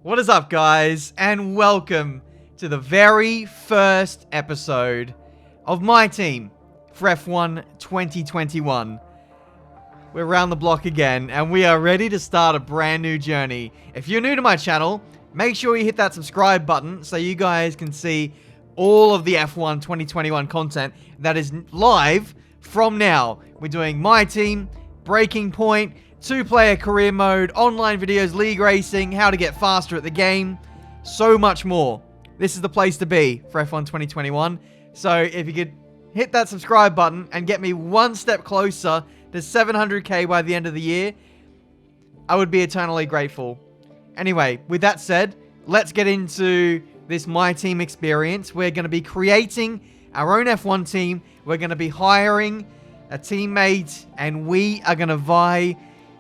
What is up, guys, and welcome to the very first episode of my team for F1 2021. We're around the block again, and we are ready to start a brand new journey. If you're new to my channel, make sure you hit that subscribe button so you guys can see all of the F1 2021 content that is live from now. We're doing my team, Breaking Point, 2-player career mode, online videos, league racing, how to get faster at the game, so much more. This is the place to be for F1 2021. So if you could hit that subscribe button and get me one step closer to 700k by the end of the year, I would be eternally grateful. Anyway, with that said, let's get into this My Team experience. We're going to be creating our own F1 team. We're going to be hiring a teammate, and we are going to vie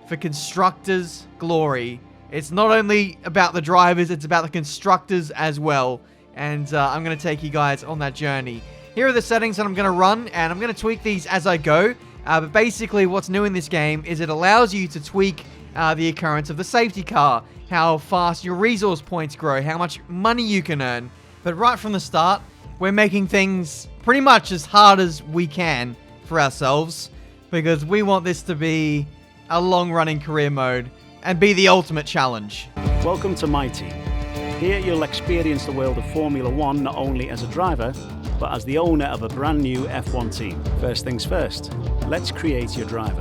for constructors' glory. It's not only about the drivers, it's about the constructors as well. And I'm going to take you guys on that journey. Here are the settings that I'm going to run, and I'm going to tweak these as I go. But basically, what's new in this game is it allows you to tweak the occurrence of the safety car, how fast your resource points grow, how much money you can earn. But right from the start, we're making things pretty much as hard as we can for ourselves, because we want this to be a long-running career mode and be the ultimate challenge. Welcome to My Team. Here you'll experience the world of Formula One not only as a driver, but as the owner of a brand new F1 team. First things first, let's create your driver.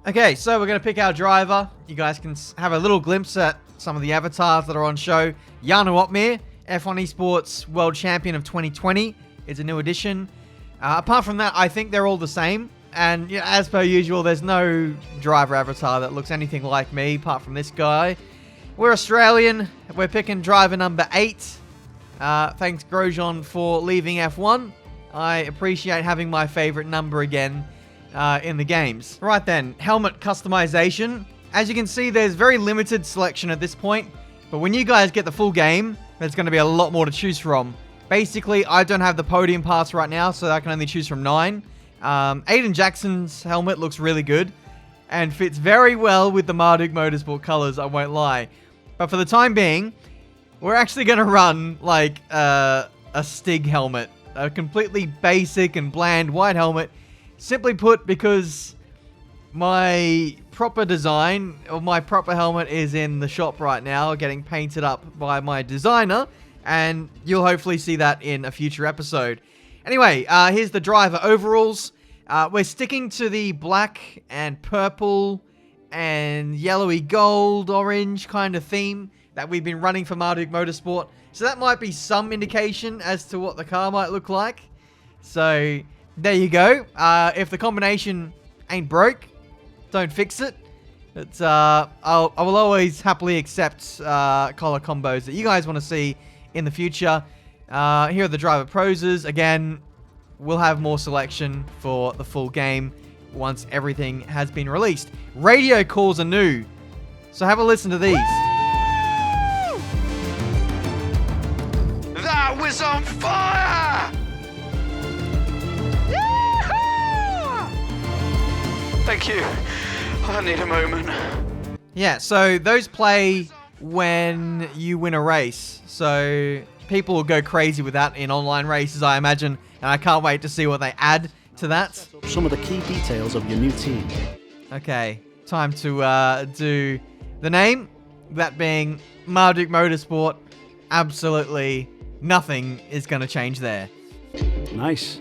Okay, so we're going to pick our driver. You guys can have a little glimpse at some of the avatars that are on show. Jarno Opmeer, F1 Esports World Champion of 2020, is a new addition. Apart from that, I think they're all the same. And you know, as per usual, there's no driver avatar that looks anything like me, apart from this guy. We're Australian. We're picking driver number 8. Thanks, Grosjean, for leaving F1. I appreciate having my favorite number again in the games. Right then, helmet customization. As you can see, there's very limited selection at this point. But when you guys get the full game, there's going to be a lot more to choose from. Basically, I don't have the podium pass right now, so I can only choose from 9. Aiden Jackson's helmet looks really good and fits very well with the Marduk Motorsport colors, I won't lie. But for the time being, we're actually going to run like a Stig helmet, a completely basic and bland white helmet. Simply put, because my proper design, or my proper helmet, is in the shop right now, getting painted up by my designer, and you'll hopefully see that in a future episode. Anyway, here's the driver overalls. We're sticking to the black and purple and yellowy gold, orange kind of theme that we've been running for Marduk Motorsport. So that might be some indication as to what the car might look like. So there you go. If the combination ain't broke, don't fix it. But I will always happily accept color combos that you guys want to see in the future. Here are the driver poses. Again, we'll have more selection for the full game once everything has been released. Radio calls are new, so have a listen to these. That was on fire! Yeehaw! Thank you. I need a moment. Yeah, so those play when you win a race. So people will go crazy with that in online races, I imagine. And I can't wait to see what they add to that. Some of the key details of your new team. Okay, time to do the name. That being Marduk Motorsport. Absolutely nothing is going to change there. Nice.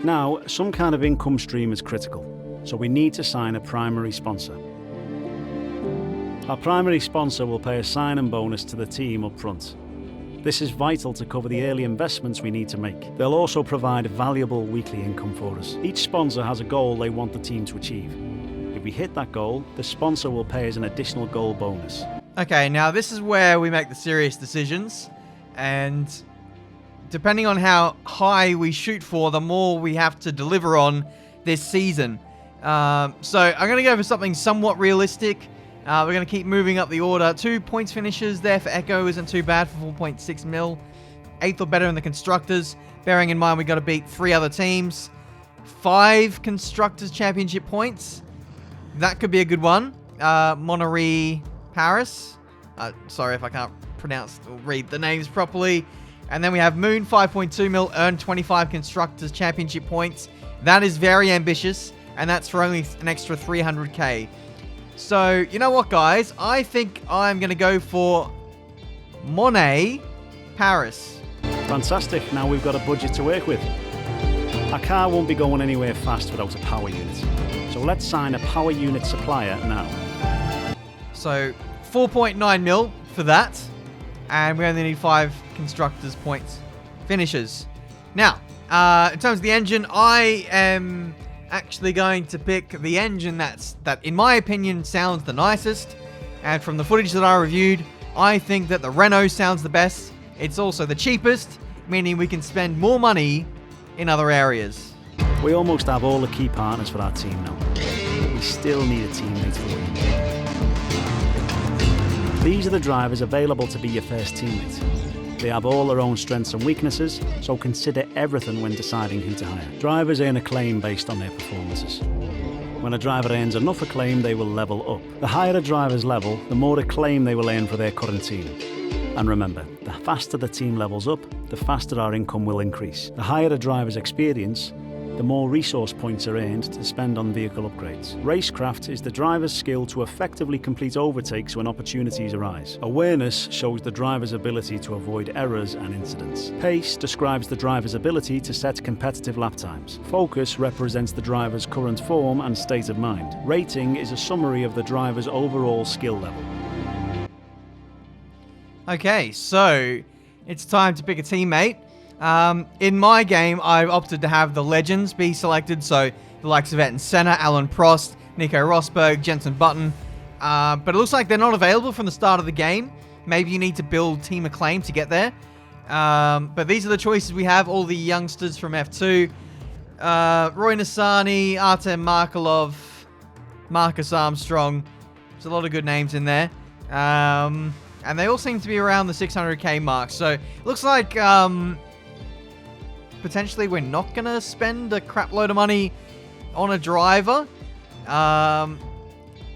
Now, some kind of income stream is critical, so we need to sign a primary sponsor. Our primary sponsor will pay a sign-on bonus to the team up front. This is vital to cover the early investments we need to make. They'll also provide valuable weekly income for us. Each sponsor has a goal they want the team to achieve. If we hit that goal, the sponsor will pay us an additional goal bonus. Okay, now this is where we make the serious decisions, and depending on how high we shoot for, the more we have to deliver on this season. So I'm going to go for something somewhat realistic. We're going to keep moving up the order. 2 points finishes there for Echo isn't too bad for 4.6 mil. 8th or better in the Constructors. Bearing in mind we've got to beat 3 other teams. 5 Constructors Championship points. That could be a good one. Monterey, Paris. Sorry if I can't pronounce or read the names properly. And then we have Moon, 5.2 mil, earned 25 Constructors Championship points. That is very ambitious, and that's for only an extra 300k. So, you know what, guys? I think I'm going to go for Monet Paris. Fantastic, now we've got a budget to work with. Our car won't be going anywhere fast without a power unit. So let's sign a power unit supplier now. So 4.9 mil for that. And we only need 5 constructors points finishers. Now, in terms of the engine, I am actually going to pick the engine that in my opinion sounds the nicest. And from the footage that I reviewed, I think that the Renault sounds the best. It's also the cheapest, meaning we can spend more money in other areas. We almost have all the key partners for our team now, but we still need a teammate for winning. These are the drivers available to be your first teammate. They have all their own strengths and weaknesses, so consider everything when deciding who to hire. Drivers earn acclaim based on their performances. When a driver earns enough acclaim, they will level up. The higher a driver's level, the more acclaim they will earn for their current team. And remember, the faster the team levels up, the faster our income will increase. The higher a driver's experience, the more resource points are earned to spend on vehicle upgrades. Racecraft is the driver's skill to effectively complete overtakes when opportunities arise. Awareness shows the driver's ability to avoid errors and incidents. Pace describes the driver's ability to set competitive lap times. Focus represents the driver's current form and state of mind. Rating is a summary of the driver's overall skill level. Okay, so it's time to pick a teammate. In my game, I've opted to have the legends be selected, so the likes of Ayrton Senna, Alan Prost, Nico Rosberg, Jenson Button. But it looks like they're not available from the start of the game. Maybe you need to build Team Acclaim to get there. But these are the choices we have, all the youngsters from F2. Roy Nissany, Artem Markelov, Marcus Armstrong. There's a lot of good names in there. And they all seem to be around the 600k mark. So it looks like potentially we're not going to spend a crap load of money on a driver.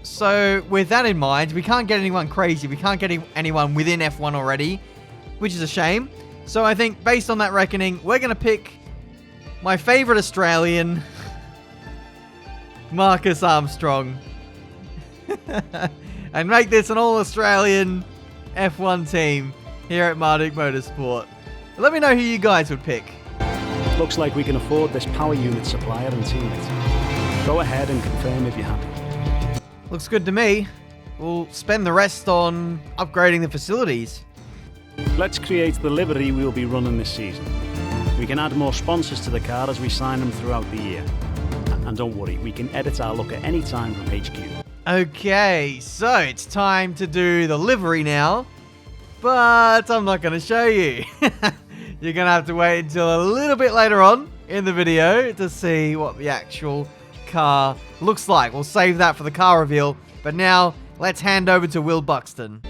So with that in mind, we can't get anyone crazy. We can't get anyone within F1 already, which is a shame. So I think based on that reckoning, we're going to pick my favorite Australian, Marcus Armstrong. And make this an all-Australian F1 team here at Marduk Motorsport. Let me know who you guys would pick. Looks like we can afford this power unit supplier and teammate. Go ahead and confirm if you're happy. Looks good to me. We'll spend the rest on upgrading the facilities. Let's create the livery we'll be running this season. We can add more sponsors to the car as we sign them throughout the year. And don't worry, we can edit our look at any time from HQ. Okay, so it's time to do the livery now, but I'm not going to show you. You're going to have to wait until a little bit later on in the video to see what the actual car looks like. We'll save that for the car reveal, but now let's hand over to Will Buxton.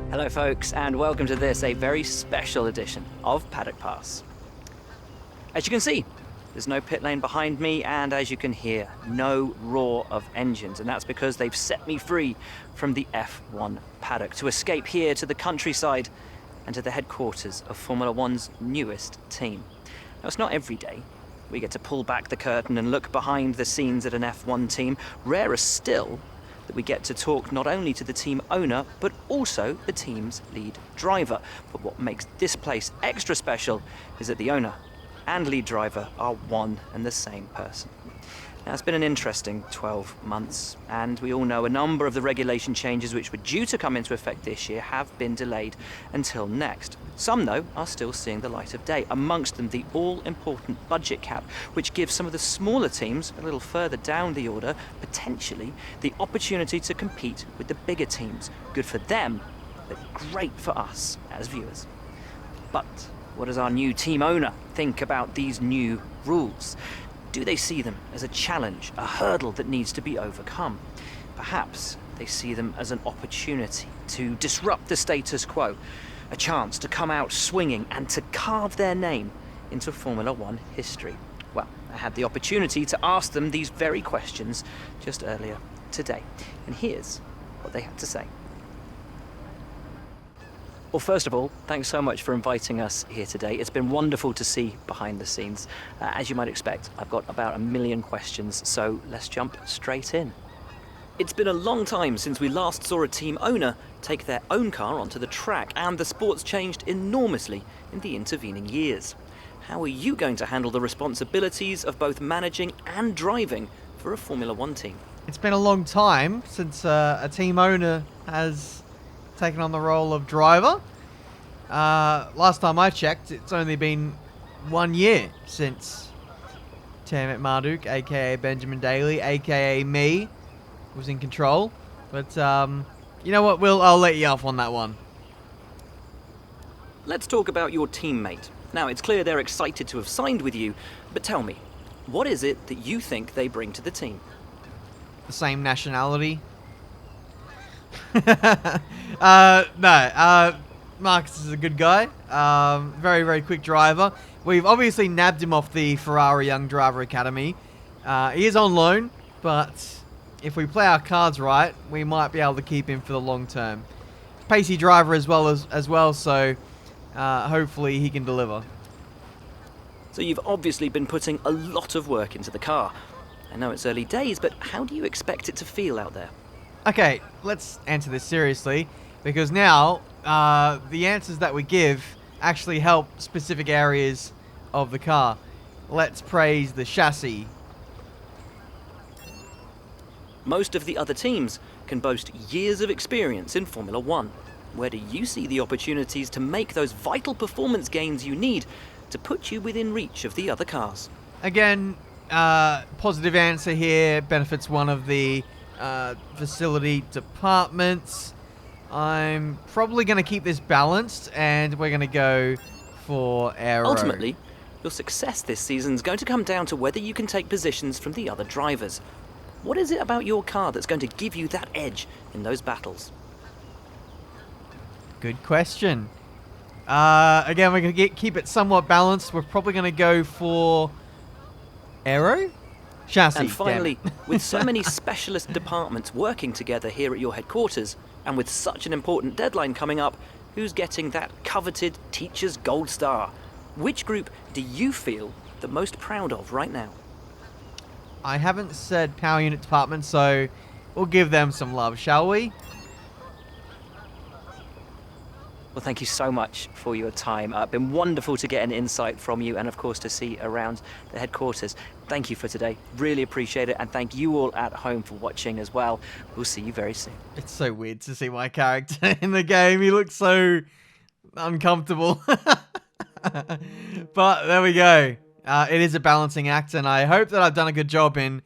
Hello folks, and welcome to this, a very special edition of Paddock Pass. As you can see, there's no pit lane behind me, and as you can hear, no roar of engines, and that's because they've set me free from the F1 paddock to escape here to the countryside and to the headquarters of Formula One's newest team. Now, it's not every day we get to pull back the curtain and look behind the scenes at an F1 team. Rarer still that we get to talk not only to the team owner, but also the team's lead driver. But what makes this place extra special is that the owner and lead driver are one and the same person. Now, it's been an interesting 12 months, and we all know a number of the regulation changes which were due to come into effect this year have been delayed until next. Some, though, are still seeing the light of day, amongst them the all-important budget cap, which gives some of the smaller teams a little further down the order, potentially, the opportunity to compete with the bigger teams. Good for them, but great for us as viewers. But what does our new team owner think about these new rules? Do they see them as a challenge, a hurdle that needs to be overcome? Perhaps They see them as an opportunity to disrupt the status quo, a chance to come out swinging and to carve their name into Formula One history. Well, I had the opportunity to ask them these very questions just earlier today, and here's what they had to say. Well, first of all, thanks so much for inviting us here today. It's been wonderful to see behind the scenes. As you might expect, I've got about 1 million questions, so let's jump straight in. It's been a long time since we last saw a team owner take their own car onto the track, and the sport's changed enormously in the intervening years. How are you going to handle the responsibilities of both managing and driving for a Formula One team? It's been a long time since a team owner has taken on the role of driver. Last time I checked, it's only been 1 year since Tiametmarduk, aka Benjamin Daly, aka me, was in control. But you know what, Will? I'll let you off on that one. Let's talk about your teammate. Now, it's clear they're excited to have signed with you, but tell me, what is it that you think they bring to the team? The same nationality. No. Marcus is a good guy. Very, very quick driver. We've obviously nabbed him off the Ferrari Young Driver Academy. He is on loan, but if we play our cards right, we might be able to keep him for the long term. Pacey driver as well, so hopefully he can deliver. So you've obviously been putting a lot of work into the car. I know it's early days, but how do you expect it to feel out there? Okay, let's answer this seriously, because now the answers that we give actually help specific areas of the car. Let's praise the chassis. Most of the other teams can boast years of experience in Formula One. Where do you see the opportunities to make those vital performance gains you need to put you within reach of the other cars? Again, positive answer here benefits one of the facility departments. I'm probably going to keep this balanced, and we're going to go for aero. Ultimately, your success this season is going to come down to whether you can take positions from the other drivers. What is it about your car that's going to give you that edge in those battles? Good question. Again, we're going to keep it somewhat balanced. We're probably going to go for aero? Chassis. And finally, with so many specialist departments working together here at your headquarters, and with such an important deadline coming up, who's getting that coveted Teacher's Gold Star? Which group do you feel the most proud of right now? I haven't said power unit department, so we'll give them some love, shall we? Well, thank you so much for your time. It's been wonderful to get an insight from you, and of course to see around the headquarters. Thank you for today. Really appreciate it, and thank you all at home for watching as well. We'll see you very soon. It's so weird to see my character in the game. He looks so uncomfortable. But there we go. It is a balancing act, and I hope that I've done a good job in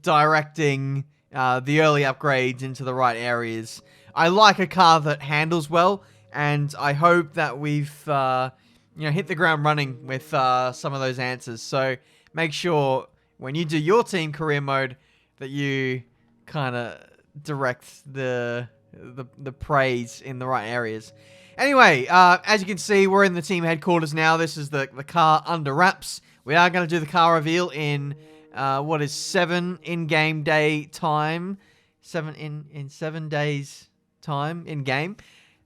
directing the early upgrades into the right areas. I like a car that handles well, and I hope that we've hit the ground running with some of those answers. So make sure when you do your team career mode that you kind of direct the praise in the right areas. Anyway, as you can see, we're in the team headquarters now. This is the car under wraps. We are going to do the car reveal in what is 7 in-game day time. 7 in 7 days time in game.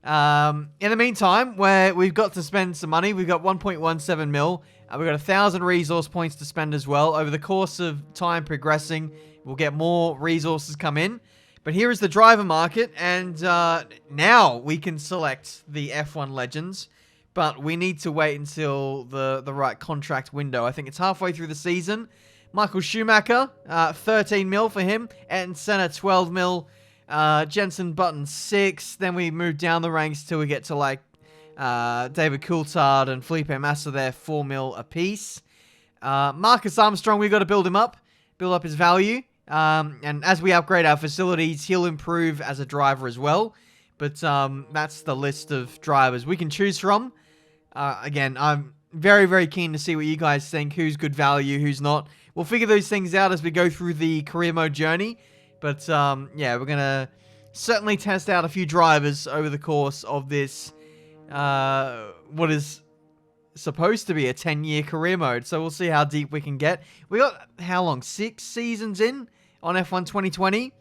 In the meantime, where we've got to spend some money, we've got 1.17 mil. We've got 1,000 resource points to spend as well. Over the course of time progressing, we'll get more resources come in. But here is the driver market, and now we can select the F1 Legends, but we need to wait until the right contract window. I think it's halfway through the season. Michael Schumacher, 13 mil for him. Ayrton Senna, 12 mil. Jensen Button, 6. Then we move down the ranks till we get to like David Coulthard and Felipe Massa there, 4 mil apiece. Marcus Armstrong, we've got to build him up, build up his value. And as we upgrade our facilities, he'll improve as a driver as well. But that's the list of drivers we can choose from. Again, I'm very, very keen to see what you guys think, who's good value, who's not. We'll figure those things out as we go through the career mode journey. But yeah, we're going to certainly test out a few drivers over the course of this, what is supposed to be a 10-year career mode. So we'll see how deep we can get. We got, how long? 6 seasons in on F1 2020.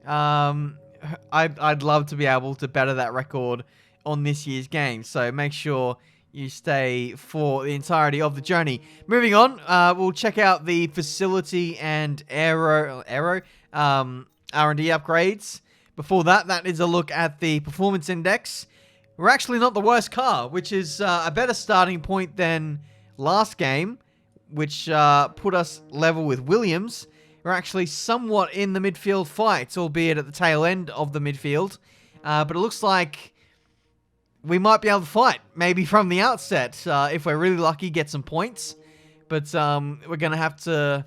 I'd love to be able to better that record on this year's game. So make sure you stay for the entirety of the journey. Moving on, we'll check out the facility and aero R&D upgrades. Before that, that is a look at the performance index. We're actually not the worst car, which is a better starting point than last game, which put us level with Williams. We're actually somewhat in the midfield fight, albeit at the tail end of the midfield. But it looks like we might be able to fight, maybe from the outset, if we're really lucky, get some points. But we're going to have to,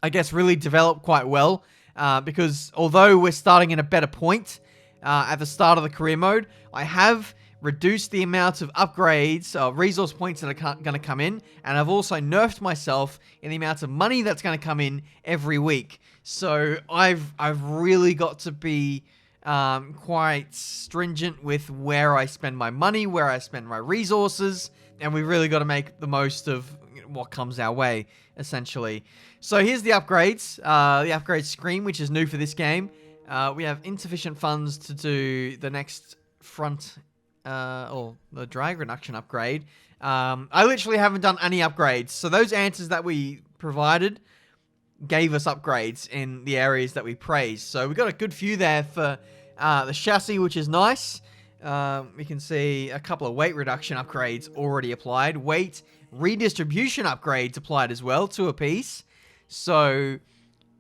I guess, really develop quite well. Because although we're starting in a better point at the start of the career mode, I have reduced the amount of upgrades, resource points that are going to come in, and I've also nerfed myself in the amount of money that's going to come in every week. So I've really got to be quite stringent with where I spend my money, where I spend my resources, and we've really got to make the most of what comes our way, essentially. So here's the upgrades, the upgrade screen, which is new for this game. We have insufficient funds to do the next front, or the drag reduction upgrade. I literally haven't done any upgrades. So those answers that we provided gave us upgrades in the areas that we praised. So we got a good few there for the chassis, which is nice. We can see a couple of weight reduction upgrades already applied. Weight redistribution upgrades applied as well, 2 apiece. So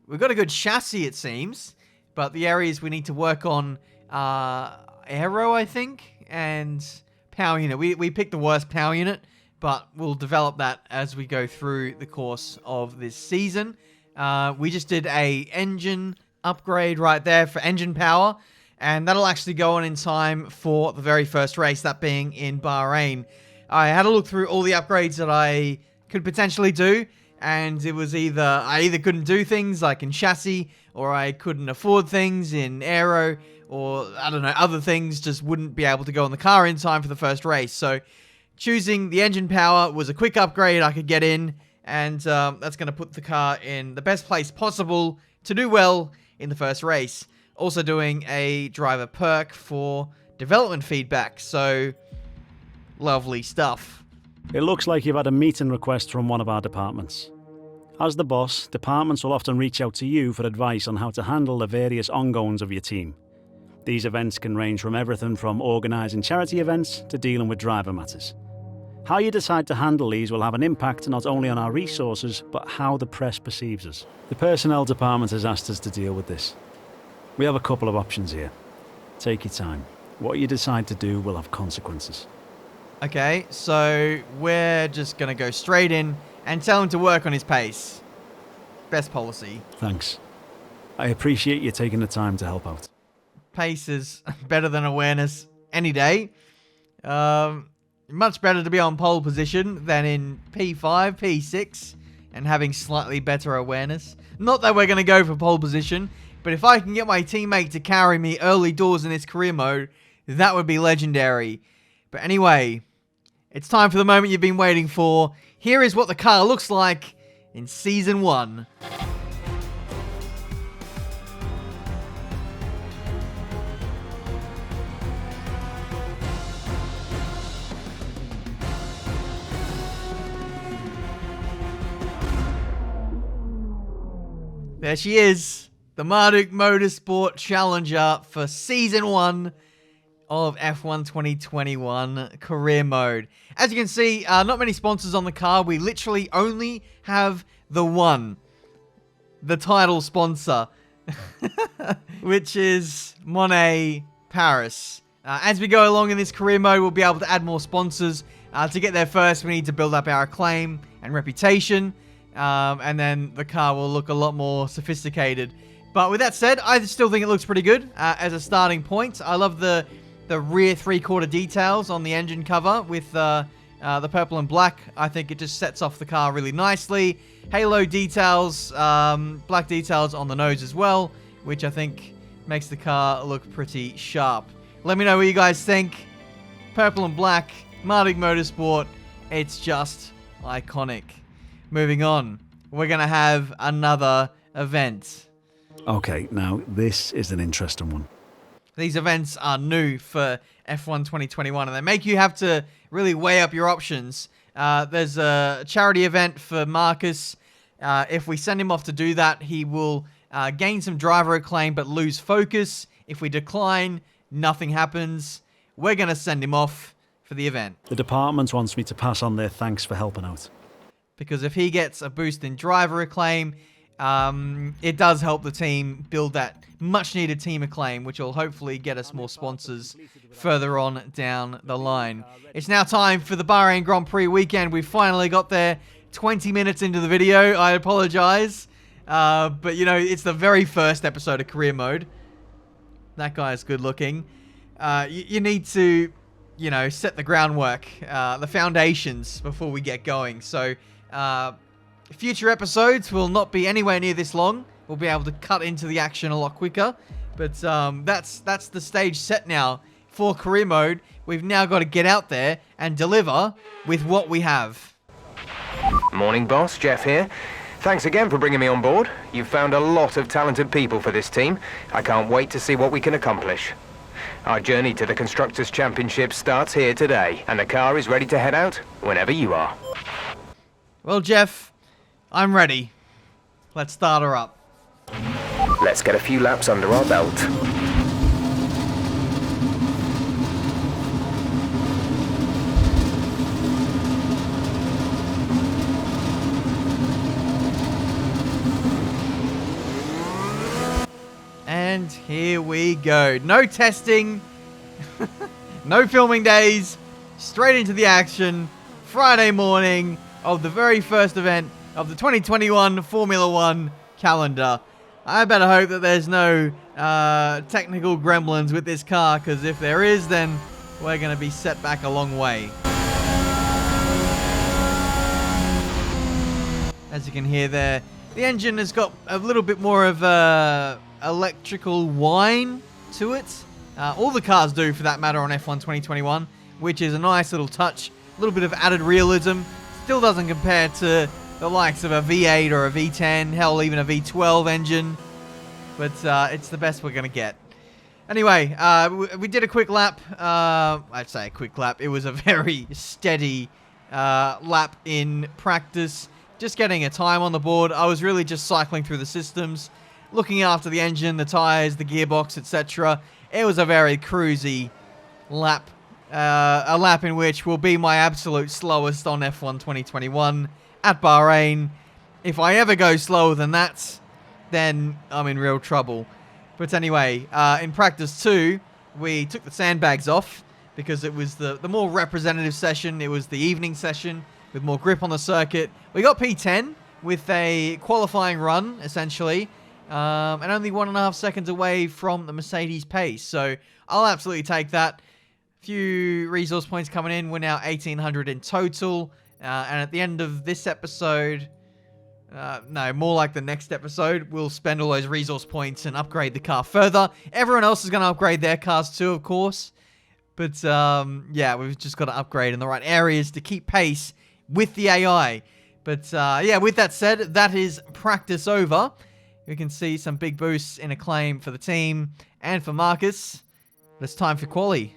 we've got a good chassis, it seems. But the areas we need to work on are aero, I think, and power unit. We picked the worst power unit, but we'll develop that as we go through the course of this season. We just did a engine upgrade right there for engine power, and that'll actually go on in time for the very first race, that being in Bahrain. I had a look through all the upgrades that I could potentially do, and it was I either couldn't do things like in chassis, or I couldn't afford things in aero, or I don't know, other things just wouldn't be able to go in the car in time for the first race. So choosing the engine power was a quick upgrade I could get in, and that's going to put the car in the best place possible to do well in the first race. Also doing a driver perk for development feedback, so lovely stuff. It looks like you've had a meeting request from one of our departments. As the boss, departments will often reach out to you for advice on how to handle the various ongoings of your team. These events can range from everything from organising charity events to dealing with driver matters. How you decide to handle these will have an impact not only on our resources, but how the press perceives us. The personnel department has asked us to deal with this. We have a couple of options here. Take your time. What you decide to do will have consequences. Okay, so we're just going to go straight in and tell him to work on his pace. Best policy. Thanks. I appreciate you taking the time to help out. Pace is better than awareness any day. Much better to be on pole position than in P5, P6, and having slightly better awareness. Not that we're going to go for pole position, but if I can get my teammate to carry me early doors in this career mode, that would be legendary. But anyway, it's time for the moment you've been waiting for. Here is what the car looks like in Season 1. There she is, the Marduk Motorsport Challenger for Season 1 of F1 2021 Career Mode. As you can see, not many sponsors on the car. We literally only have the one, the title sponsor, which is Monet Paris. As we go along in this career mode, we'll be able to add more sponsors. To get there first, we need to build up our acclaim and reputation, and then the car will look a lot more sophisticated. But with that said, I still think it looks pretty good as a starting point. I love the rear three-quarter details on the engine cover with The purple and black, I think it just sets off the car really nicely. Halo details, black details on the nose as well, which I think makes the car look pretty sharp. Let me know what you guys think. Purple and black, Marduk Motorsport, it's just iconic. Moving on, we're going to have another event. Okay, now this is an interesting one. These events are new for F1 2021, and they make you have to really weigh up your options. There's a charity event for Marcus. If we send him off to do that, he will gain some driver acclaim but lose focus. If we decline, nothing happens. We're going to send him off for the event. The department wants me to pass on their thanks for helping out. Because if he gets a boost in driver acclaim, it does help the team build that much needed team acclaim, which will hopefully get us more sponsors further on down the line. It's now time for the Bahrain Grand Prix weekend. We finally got there 20 minutes into the video. I apologize. But, you know, it's the very first episode of career mode. That guy is good looking. You need to, you know, set the groundwork, the foundations before we get going. So, future episodes will not be anywhere near this long. We'll be able to cut into the action a lot quicker. But that's the stage set now for career mode. We've now got to get out there and deliver with what we have. Morning, boss. Jeff here. Thanks again for bringing me on board. You've found a lot of talented people for this team. I can't wait to see what we can accomplish. Our journey to the Constructors' Championship starts here today, and the car is ready to head out whenever you are. Well, Jeff, I'm ready. Let's start her up. Let's get a few laps under our belt. And here we go. No testing, no filming days, straight into the action. Friday morning of the very first event of the 2021 Formula One calendar. I better hope that there's no technical gremlins with this car, because if there is, then we're going to be set back a long way. As you can hear there, the engine has got a little bit more of electrical whine to it. All the cars do, for that matter, on F1 2021, which is a nice little touch. A little bit of added realism. Still doesn't compare to the likes of a V8 or a V10, hell, even a V12 engine. But it's the best we're going to get. Anyway, we did a quick lap. I'd say a quick lap. It was a very steady lap in practice. Just getting a time on the board. I was really just cycling through the systems, looking after the engine, the tires, the gearbox, etc. It was a very cruisy lap. A lap in which will be my absolute slowest on F1 2021 at Bahrain. If I ever go slower than that, then I'm in real trouble. But anyway, in practice 2, we took the sandbags off because it was the more representative session. It was the evening session with more grip on the circuit. We got P10 with a qualifying run, essentially, and only 1.5 seconds away from the Mercedes pace. So I'll absolutely take that. Few resource points coming in. We're now 1,800 in total. And at the end of this episode, no, more like the next episode, we'll spend all those resource points and upgrade the car further. Everyone else is going to upgrade their cars too, of course. But, yeah, we've just got to upgrade in the right areas to keep pace with the AI. But, yeah, with that said, that is practice over. We can see some big boosts in acclaim for the team and for Marcus. But it's time for quali.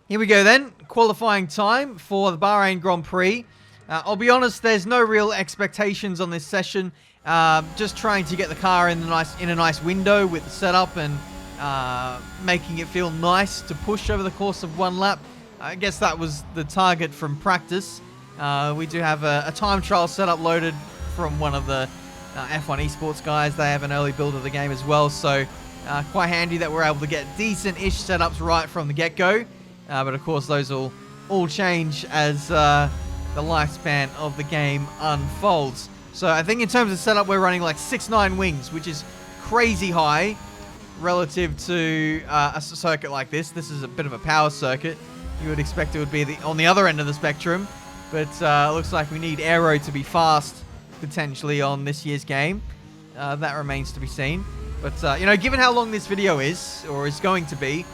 Here we go then, qualifying time for the Bahrain Grand Prix. I'll be honest, there's no real expectations on this session. Just trying to get the car in a nice window with the setup and making it feel nice to push over the course of one lap. I guess that was the target from practice. We do have a time trial setup loaded from one of the F1 esports guys. They have an early build of the game as well, so quite handy that we're able to get decent-ish setups right from the get-go. But of course, those will all change as the lifespan of the game unfolds. So I think in terms of setup, we're running like 6.9 wings, which is crazy high relative to a circuit like this. This is a bit of a power circuit. You would expect it would be on the other end of the spectrum. But it looks like we need aero to be fast, potentially, on this year's game. That remains to be seen. But, you know, given how long this video is, or is going to be,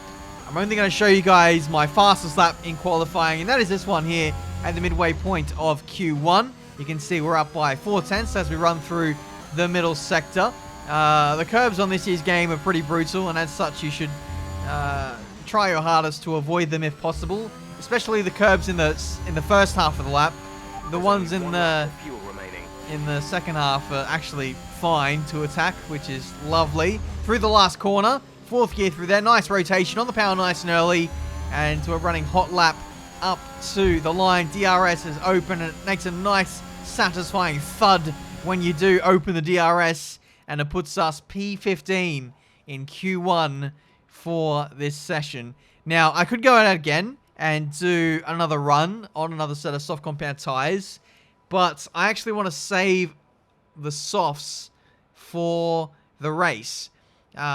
I'm only going to show you guys my fastest lap in qualifying, and that is this one here at the midway point of Q1. You can see we're up by 0.4 as we run through the middle sector. The curbs on this year's game are pretty brutal, and as such, you should try your hardest to avoid them if possible, especially the curbs in the first half of the lap. The ones in the second half are actually fine to attack, which is lovely. Through the last corner, 4th gear through there, nice rotation on the power nice and early, and we're running hot lap up to the line. DRS is open, and it makes a nice satisfying thud when you do open the DRS, and it puts us P15 in Q1 for this session. Now, I could go out again and do another run on another set of soft compound tires, but I actually want to save the softs for the race.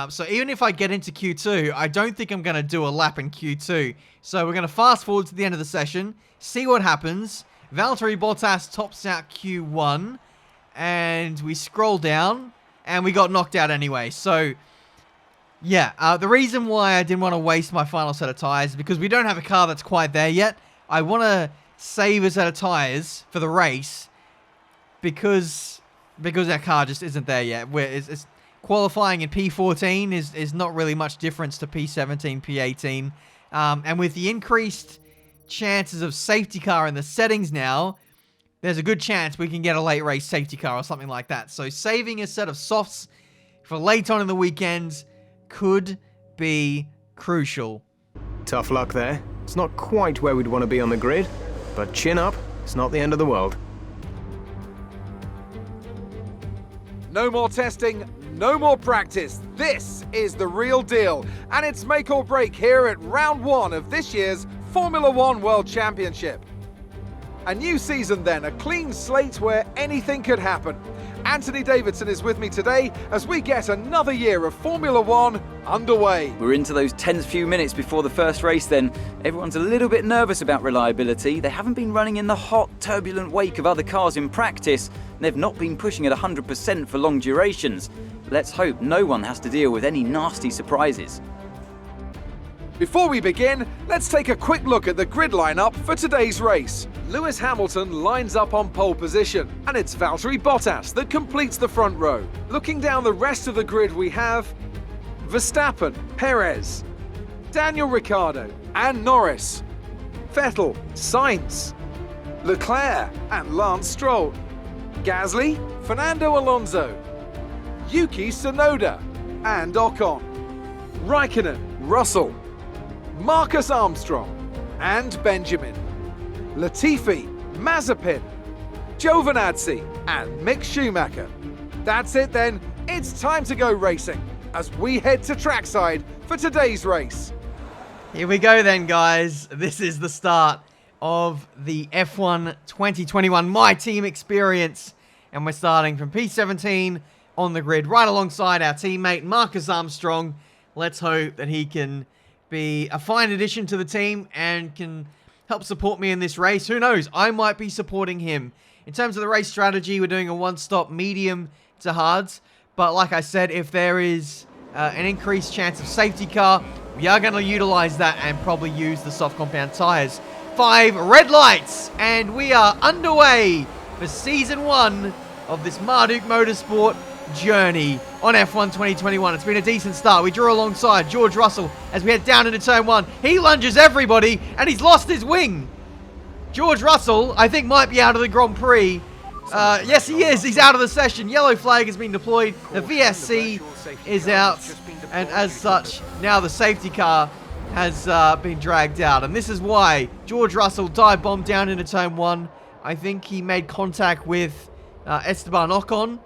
So even if I get into Q2, I don't think I'm going to do a lap in Q2. So we're going to fast forward to the end of the session, see what happens. Valtteri Bottas tops out Q1, and we scroll down, and we got knocked out anyway. So, yeah, the reason why I didn't want to waste my final set of tires is because we don't have a car that's quite there yet. I want to save a set of tires for the race because our car just isn't there yet. It's qualifying in P14 is not really much difference to P17, P18. And with the increased chances of safety car in the settings now, there's a good chance we can get a late race safety car or something like that. So saving a set of softs for late on in the weekends could be crucial. Tough luck there. It's not quite where we'd want to be on the grid, but chin up, it's not the end of the world. No more testing, no more practice. This is the real deal, and it's make or break here at round 1 of this year's Formula One World Championship. A new season then, a clean slate where anything could happen. Anthony Davidson is with me today as we get another year of Formula One underway. We're into those tense few minutes before the first race then. Everyone's a little bit nervous about reliability. They haven't been running in the hot, turbulent wake of other cars in practice. They've not been pushing at 100% for long durations. Let's hope no one has to deal with any nasty surprises. Before we begin, let's take a quick look at the grid lineup for today's race. Lewis Hamilton lines up on pole position, and it's Valtteri Bottas that completes the front row. Looking down the rest of the grid, we have Verstappen, Perez, Daniel Ricciardo and Norris, Vettel, Sainz, Leclerc and Lance Stroll, Gasly, Fernando Alonso, Yuki Tsunoda and Ocon, Raikkonen, Russell, Marcus Armstrong and Benjamin, Latifi, Mazepin, Giovinazzi and Mick Schumacher. That's it then, it's time to go racing as we head to trackside for today's race. Here we go then, guys. This is the start of the F1 2021 My Team Experience, and we're starting from P17 on the grid right alongside our teammate Marcus Armstrong. Let's hope that he can be a fine addition to the team and can help support me in this race. Who knows? I might be supporting him. In terms of the race strategy, we're doing a one-stop medium to hards. But like I said, if there is an increased chance of safety car, we are going to utilize that and probably use the soft compound tires. 5 red lights, and we are underway for Season 1 of this Marduk Motorsport journey on F1 2021. It's been a decent start. We drew alongside George Russell as we head down into turn 1. He lunges everybody, and he's lost his wing. George Russell, I think, might be out of the Grand Prix. Yes, he is. He's out of the session. Yellow flag has been deployed. The VSC is out, and as such, now the safety car has been dragged out. And this is why George Russell dive bombed down into turn 1. I think he made contact with Esteban Ocon.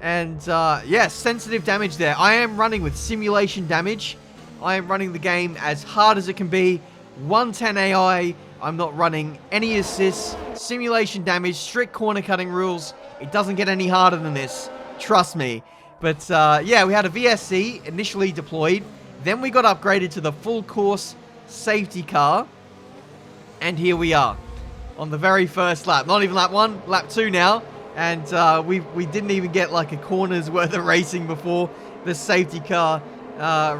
And, yes, sensitive damage there. I am running with simulation damage. I am running the game as hard as it can be 110 AI. I'm not running any assists, simulation damage, strict corner cutting rules. It doesn't get any harder than this. Trust me. But yeah, we had a VSC initially deployed. Then we got upgraded to the full course safety car. And here we are on the very first lap. Not even lap 1, lap 2 now. And we didn't even get like a corner's worth of racing before the safety car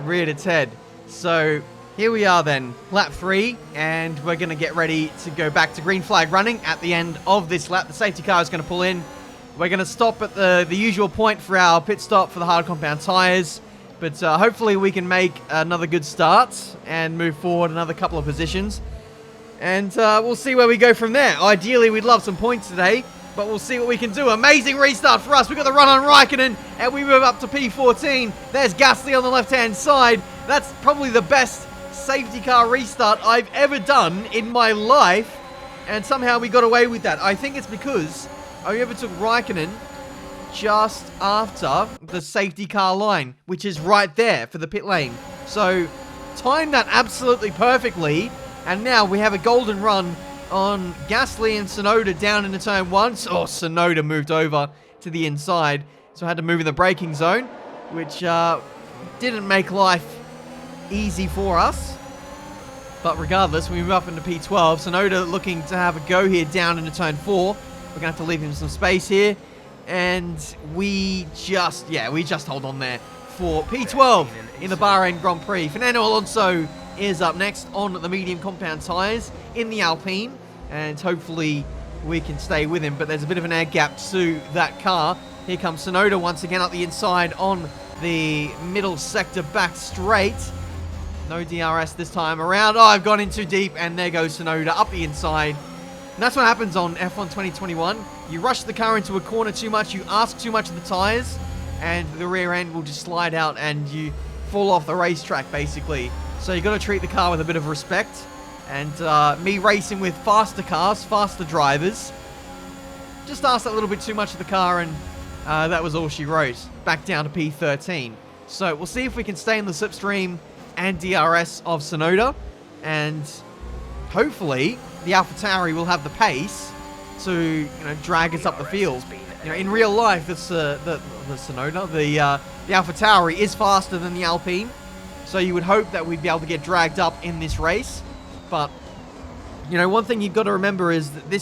reared its head. So here we are then, lap 3, and we're going to get ready to go back to green flag running at the end of this lap. The safety car is going to pull in. We're going to stop at the usual point for our pit stop for the hard compound tires. But hopefully we can make another good start and move forward another couple of positions. And we'll see where we go from there. Ideally, we'd love some points today, but we'll see what we can do. Amazing restart for us. We've got the run on Raikkonen, and we move up to P14. There's Gasly on the left-hand side. That's probably the best safety car restart I've ever done in my life. And somehow we got away with that. I think it's because I overtook Raikkonen just after the safety car line, which is right there for the pit lane. So, timed that absolutely perfectly. And now we have a golden run on Gasly and Tsunoda down into turn 1. So, Tsunoda moved over to the inside. So I had to move in the braking zone, which didn't make life easy for us. But regardless, we move up into P12. Tsunoda looking to have a go here down into turn 4. We're going to have to leave him some space here. And we just hold on there for P12 in the Bahrain Grand Prix. Fernando Alonso is up next on the medium compound tyres in the Alpine. And hopefully we can stay with him. But there's a bit of an air gap to that car. Here comes Tsunoda once again up the inside on the middle sector back straight. No DRS this time around. Oh, I've gone in too deep. And there goes Tsunoda up the inside. And that's what happens on F1 2021. You rush the car into a corner too much, you ask too much of the tyres, and the rear end will just slide out and you fall off the racetrack, basically. So you've got to treat the car with a bit of respect. And me racing with faster cars, faster drivers, just asked that little bit too much of the car, and that was all she wrote. Back down to P13. So we'll see if we can stay in the slipstream and DRS of Tsunoda, and hopefully the AlphaTauri will have the pace to drag us up the field. In real life, it's the Tsunoda, the AlphaTauri is faster than the Alpine, so you would hope that we'd be able to get dragged up in this race. But one thing you've got to remember is that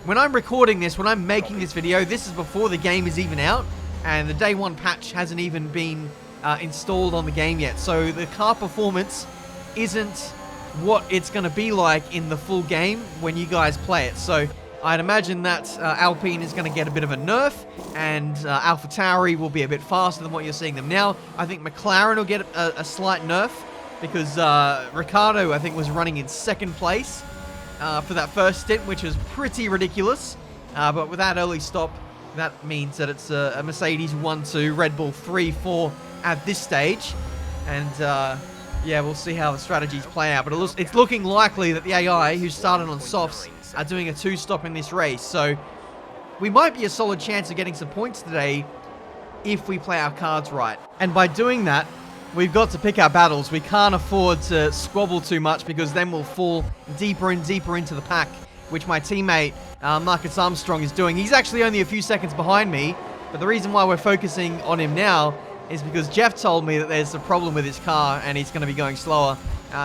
when I'm recording this, when I'm making this video, this is before the game is even out, and the day 1 patch hasn't even been installed on the game yet. So the car performance isn't what it's going to be like in the full game when you guys play it. So I'd imagine that Alpine is going to get a bit of a nerf, and AlphaTauri will be a bit faster than what you're seeing them now. I think McLaren will get a slight nerf, because Ricciardo, I think, was running in 2nd place for that first stint, which was pretty ridiculous. But with that early stop, that means that it's a Mercedes 1-2, Red Bull 3-4 at this stage. And yeah, we'll see how the strategies play out. But it's looking likely that the AI, who started on softs, are doing a 2-stop in this race. So we might be a solid chance of getting some points today if we play our cards right. And by doing that, we've got to pick our battles. We can't afford to squabble too much, because then we'll fall deeper and deeper into the pack, which my teammate Marcus Armstrong is doing. He's actually only a few seconds behind me, but the reason why we're focusing on him now is because Jeff told me that there's a problem with his car and he's going to be going slower.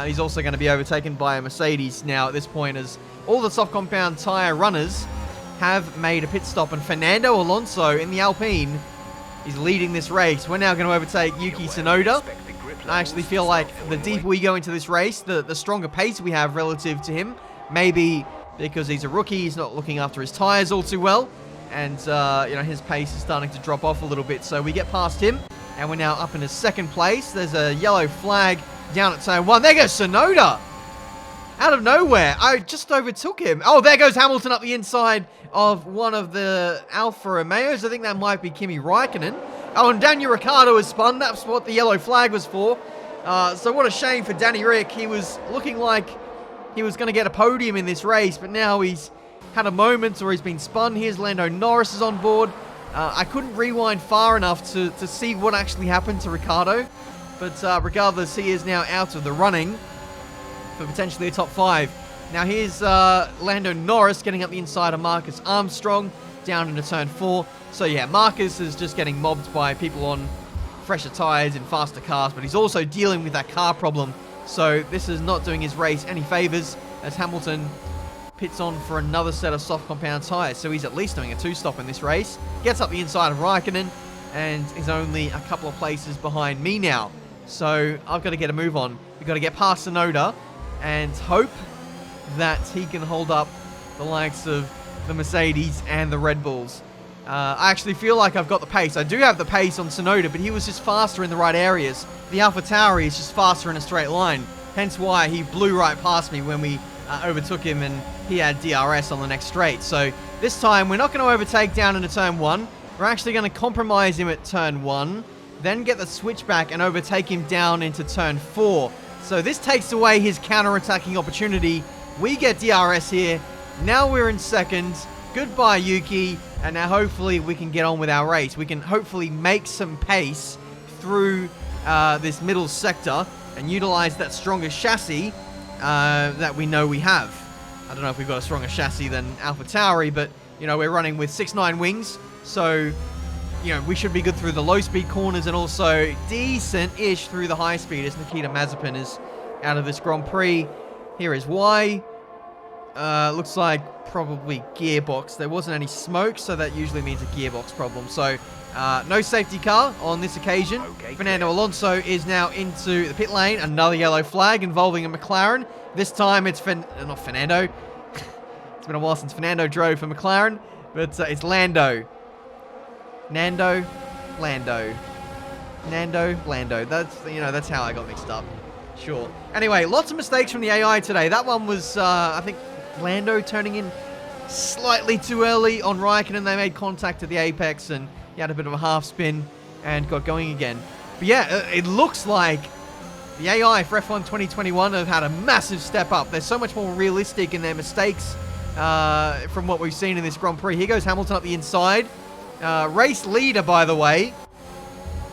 He's also going to be overtaken by a Mercedes now at this point, as all the soft compound tyre runners have made a pit stop, and Fernando Alonso in the Alpine is leading this race. We're now going to overtake Yuki Tsunoda. I actually feel like the deeper we go into this race, the stronger pace we have relative to him. Maybe because he's a rookie, he's not looking after his tyres all too well, and his pace is starting to drop off a little bit. So we get past him, and we're now up in his 2nd place. There's a yellow flag down at turn 1. There goes Tsunoda! Out of nowhere, I just overtook him. Oh, there goes Hamilton up the inside of one of the Alfa Romeos. I think that might be Kimi Raikkonen. Oh, and Daniel Ricciardo has spun. That's what the yellow flag was for. So what a shame for Danny Rick. He was looking like he was going to get a podium in this race, but now he's had a moment, or he's been spun. Here's Lando Norris is on board. I couldn't rewind far enough to see what actually happened to Ricciardo, but regardless, he is now out of the running for potentially a top 5. Now here's Lando Norris getting up the inside of Marcus Armstrong down into turn 4. So yeah, Marcus is just getting mobbed by people on fresher tyres and faster cars, but he's also dealing with that car problem. So this is not doing his race any favours as Hamilton pits on for another set of soft compound tyres. So he's at least doing a 2-stop in this race. Gets up the inside of Raikkonen and is only a couple of places behind me now. So I've got to get a move on. We've got to get past Tsunoda and hope that he can hold up the likes of the Mercedes and the Red Bulls. I actually feel like I've got the pace. I do have the pace on Tsunoda, but he was just faster in the right areas. The AlphaTauri is just faster in a straight line. Hence why he blew right past me when we overtook him and he had DRS on the next straight. So this time we're not going to overtake down into turn 1. We're actually going to compromise him at turn 1, then get the switchback and overtake him down into turn 4. So this takes away his counter-attacking opportunity. We get DRS here. Now we're in second. Goodbye, Yuki. And now hopefully we can get on with our race. We can hopefully make some pace through this middle sector and utilize that stronger chassis that we know we have. I don't know if we've got a stronger chassis than AlphaTauri, but, you know, we're running with 6.9 wings. So, you know, we should be good through the low-speed corners and also decent-ish through the high-speed as Nikita Mazepin is out of this Grand Prix. Here is why. Looks like probably gearbox. There wasn't any smoke, so that usually means a gearbox problem. So, no safety car on this occasion. Okay, Fernando Alonso is now into the pit lane. Another yellow flag involving a McLaren. This time it's not Fernando. It's been a while since Fernando drove for McLaren, but it's Lando. Nando, Lando. Nando, Lando. That's how I got mixed up. Sure. Anyway, lots of mistakes from the AI today. That one was, I think, Lando turning in slightly too early on Raikkonen. They made contact at the apex and he had a bit of a half spin and got going again. But yeah, it looks like the AI for F1 2021 have had a massive step up. They're so much more realistic in their mistakes from what we've seen in this Grand Prix. Here goes Hamilton up the inside. Race leader, by the way.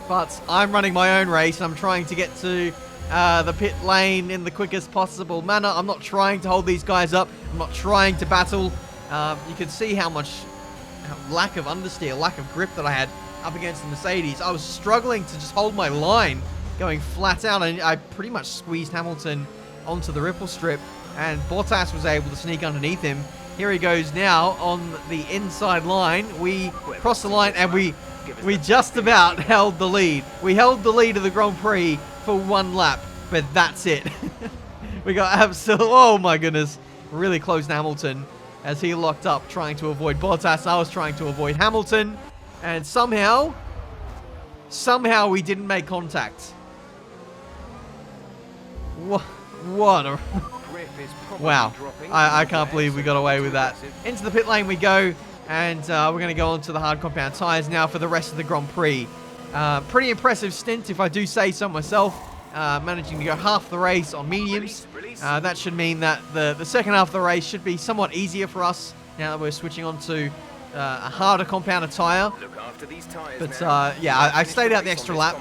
But I'm running my own race and I'm trying to get to the pit lane in the quickest possible manner. I'm not trying to hold these guys up. I'm not trying to battle. You can see how much lack of understeer, lack of grip that I had up against the Mercedes. I was struggling to just hold my line going flat out, and I pretty much squeezed Hamilton onto the ripple strip, and Bottas was able to sneak underneath him. Here he goes now on the inside line. We crossed the line and we just about held the lead. We held the lead of the Grand Prix for one lap, but that's it. We got absolute, oh my goodness, really close to Hamilton as he locked up trying to avoid Bottas. I was trying to avoid Hamilton, and somehow we didn't make contact. What a... Wow, I can't believe we got away with that. Into the pit lane we go, and we're going to go on to the hard compound tyres now for the rest of the Grand Prix. Pretty impressive stint, if I do say so myself, managing to go half the race on mediums. That should mean that the second half of the race should be somewhat easier for us now that we're switching on to a harder compounded tyre. But yeah, I stayed out the extra lap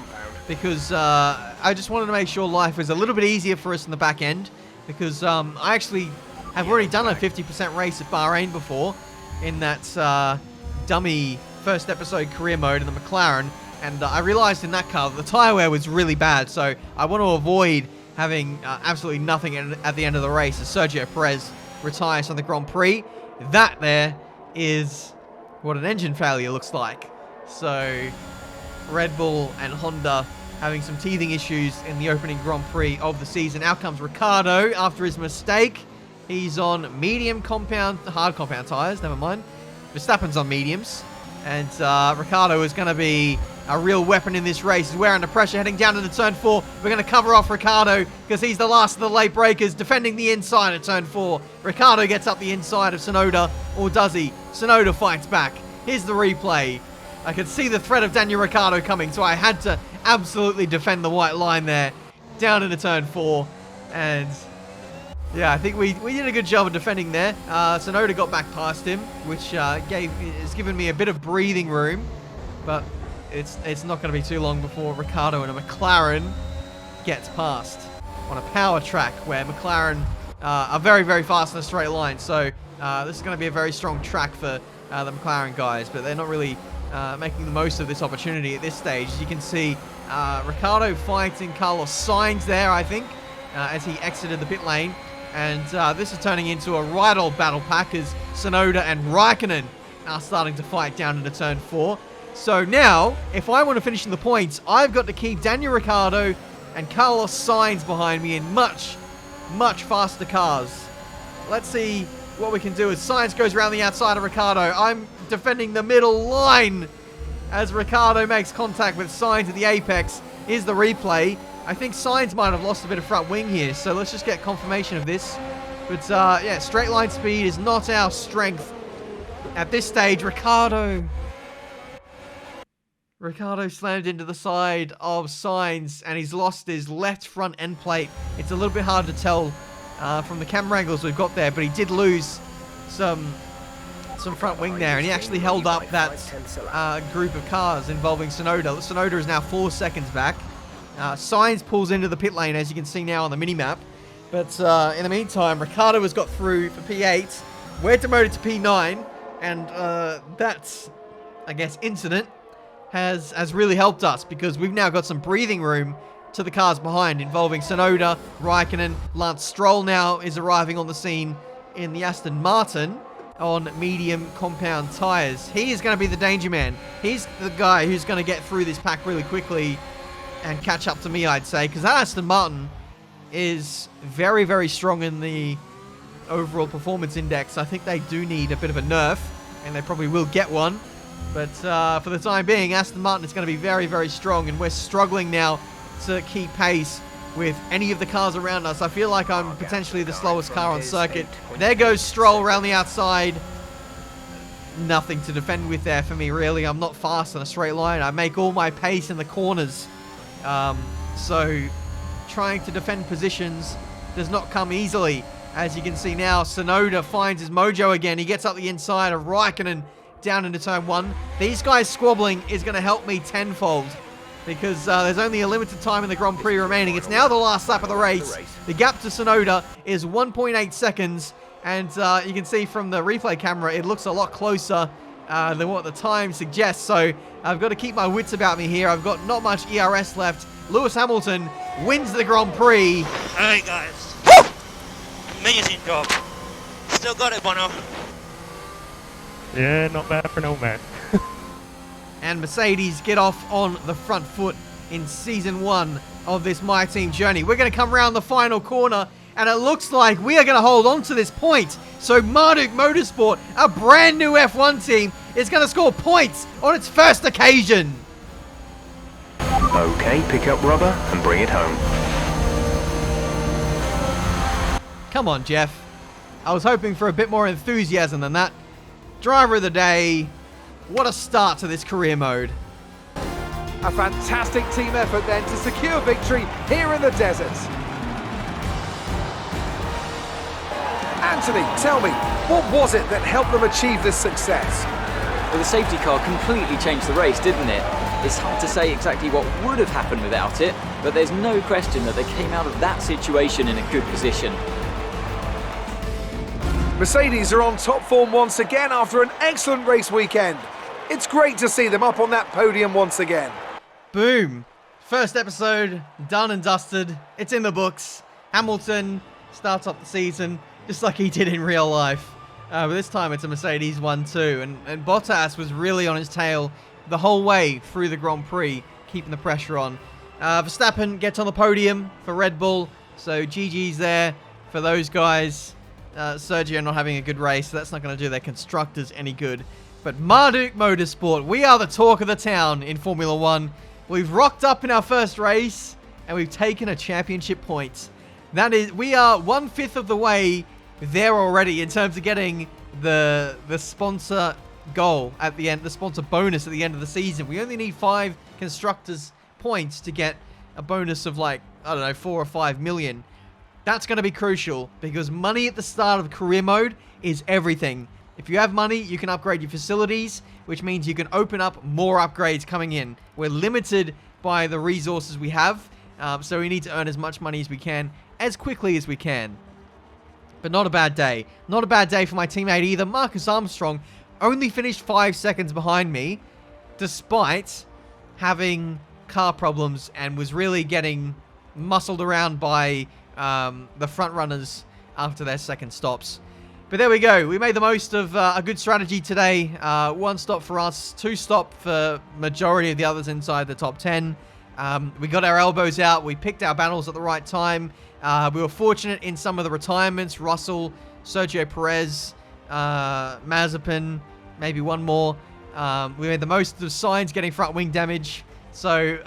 because I just wanted to make sure life was a little bit easier for us in the back end, because I actually have already done a 50% race at Bahrain before in that dummy first episode career mode in the McLaren, and I realized in that car that the tyre wear was really bad, so I want to avoid having absolutely nothing at the end of the race as Sergio Perez retires on the Grand Prix. That there is what an engine failure looks like. So Red Bull and Honda having some teething issues in the opening Grand Prix of the season. Out comes Ricciardo after his mistake. He's on medium compound, hard compound tyres, never mind. Verstappen's on mediums. And Ricciardo is going to be a real weapon in this race. He's wearing the pressure, heading down into turn 4. We're going to cover off Ricciardo because he's the last of the late breakers, defending the inside of turn 4. Ricciardo gets up the inside of Tsunoda, or does he? Tsunoda fights back. Here's the replay. I could see the threat of Daniel Ricciardo coming, so I had to absolutely defend the white line there, down into turn 4. And yeah, I think we did a good job of defending there. Tsunoda got back past him, which has given me a bit of breathing room, but it's not going to be too long before Ricciardo and a McLaren gets past. on a power track where McLaren are very, very fast in a straight line. So this is going to be a very strong track for the McLaren guys, but they're not really making the most of this opportunity at this stage. As you can see, Ricciardo fighting Carlos Sainz there, I think, as he exited the pit lane. And this is turning into a right old battle pack as Tsunoda and Raikkonen are starting to fight down into turn 4. So now, if I want to finish in the points, I've got to keep Daniel Ricciardo and Carlos Sainz behind me in much, much faster cars. Let's see what we can do as Sainz goes around the outside of Ricciardo. I'm defending the middle line as Ricciardo makes contact with Sainz at the apex. Here's the replay. I think Sainz might have lost a bit of front wing here, so let's just get confirmation of this. But yeah, straight line speed is not our strength at this stage. Ricciardo slammed into the side of Sainz, and he's lost his left front end plate. It's a little bit hard to tell from the camera angles we've got there, but he did lose some front wing there, and he actually held up that group of cars involving Tsunoda. Tsunoda is now 4 seconds back. Sainz pulls into the pit lane, as you can see now on the mini-map. But in the meantime, Ricciardo has got through for P8. We're demoted to P9, and that, I guess, incident has really helped us because we've now got some breathing room to the cars behind, involving Tsunoda, Raikkonen. Lance Stroll now is arriving on the scene in the Aston Martin on medium compound tyres. He is going to be the danger man. He's the guy who's going to get through this pack really quickly and catch up to me, I'd say, because that Aston Martin is very, very strong in the overall performance index. I think they do need a bit of a nerf, and they probably will get one. But for the time being, Aston Martin is going to be very, very strong, and we're struggling now to keep pace with any of the cars around us. I feel like I'm potentially the slowest car on circuit. There goes Stroll around the outside. Nothing to defend with there for me, really. I'm not fast on a straight line. I make all my pace in the corners. So trying to defend positions does not come easily. As you can see now, Tsunoda finds his mojo again. He gets up the inside of Raikkonen down into turn 1. These guys squabbling is going to help me tenfold because there's only a limited time in the Grand Prix remaining. It's now the last lap of the race. The gap to Tsunoda is 1.8 seconds, and you can see from the replay camera it looks a lot closer than what the time suggests. So I've got to keep my wits about me here. I've got not much ERS left. Lewis Hamilton wins the Grand Prix. Hey guys, amazing job. Still got it, Bono. Yeah, not bad for no man. And Mercedes get off on the front foot in season 1 of this My Team journey. We're going to come around the final corner, and it looks like we are going to hold on to this point. So Marduk Motorsport, a brand new F1 team, is going to score points on its first occasion. Okay, pick up rubber and bring it home. Come on, Jeff. I was hoping for a bit more enthusiasm than that. Driver of the day. What a start to this career mode. A fantastic team effort then to secure victory here in the desert. Anthony, tell me, what was it that helped them achieve this success? Well, the safety car completely changed the race, didn't it? It's hard to say exactly what would have happened without it, but there's no question that they came out of that situation in a good position. Mercedes are on top form once again after an excellent race weekend. It's great to see them up on that podium once again. Boom. First episode, done and dusted. It's in the books. Hamilton starts off the season just like he did in real life. But this time it's a Mercedes 1-2. And Bottas was really on his tail the whole way through the Grand Prix, keeping the pressure on. Verstappen gets on the podium for Red Bull. So GG's there for those guys. Sergio not having a good race, so that's not going to do their constructors any good. But Marduk Motorsport, we are the talk of the town in Formula 1. We've rocked up in our first race, and we've taken a championship point. That is, we are 1/5 of the way there already in terms of getting the sponsor goal at the end, the sponsor bonus at the end of the season. We only need 5 constructors points to get a bonus of like, I don't know, 4 or 5 million. That's going to be crucial because money at the start of career mode is everything. If you have money, you can upgrade your facilities, which means you can open up more upgrades coming in. We're limited by the resources we have, So we need to earn as much money as we can, as quickly as we can. But not a bad day. Not a bad day for my teammate either. Marcus Armstrong only finished 5 seconds behind me, despite having car problems, and was really getting muscled around by the front runners after their second stops. But there we go. We made the most of a good strategy today. 1 stop for us, 2 stop for majority of the others inside the top 10. We got our elbows out. We picked our battles at the right time. We were fortunate in some of the retirements. Russell, Sergio Perez, Mazepin, maybe one more. We made the most of Sainz getting front wing damage. So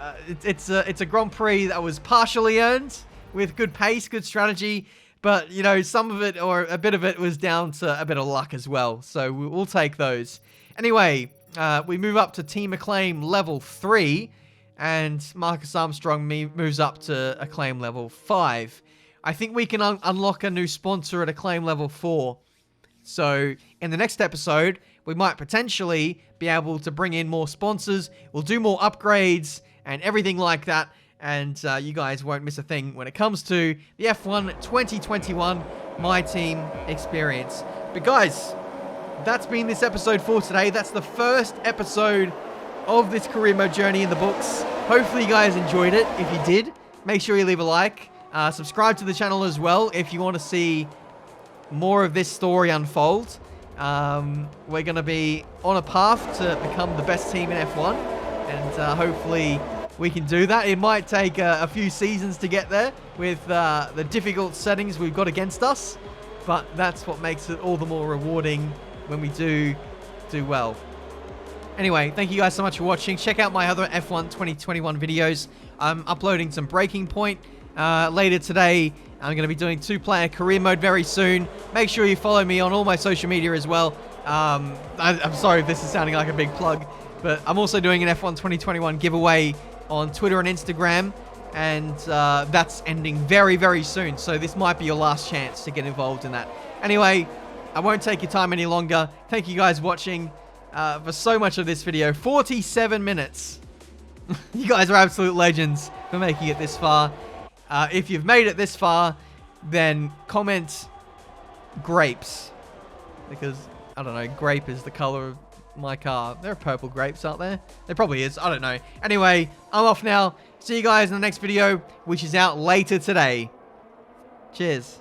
it's a Grand Prix that was partially earned with good pace, good strategy. But, you know, some of it, or a bit of it, was down to a bit of luck as well. So we'll take those. Anyway, we move up to Team Acclaim level 3. And Marcus Armstrong moves up to Acclaim level 5. I think we can unlock a new sponsor at Acclaim level 4. So in the next episode, we might potentially be able to bring in more sponsors. We'll do more upgrades and everything like that. And you guys won't miss a thing when it comes to the F1 2021 My Team experience. But guys, that's been this episode for today. That's the first episode of this career mode journey in the books. Hopefully you guys enjoyed it. If you did, make sure you leave a like. Subscribe to the channel as well if you want to see more of this story unfold. We're going to be on a path to become the best team in F1. And hopefully we can do that. It might take a few seasons to get there with the difficult settings we've got against us. But that's what makes it all the more rewarding when we do well. Anyway, thank you guys so much for watching. Check out my other F1 2021 videos. I'm uploading some Breaking Point later today. I'm going to be doing 2-player career mode very soon. Make sure you follow me on all my social media as well. I'm sorry if this is sounding like a big plug, but I'm also doing an F1 2021 giveaway on Twitter and Instagram, and that's ending very, very soon. So this might be your last chance to get involved in that. Anyway, I won't take your time any longer. Thank you guys for watching. For so much of this video. 47 minutes. You guys are absolute legends for making it this far. If you've made it this far, then comment grapes. Because, I don't know, grape is the color of my car. There are purple grapes out there. There probably is. I don't know. Anyway, I'm off now. See you guys in the next video, which is out later today. Cheers.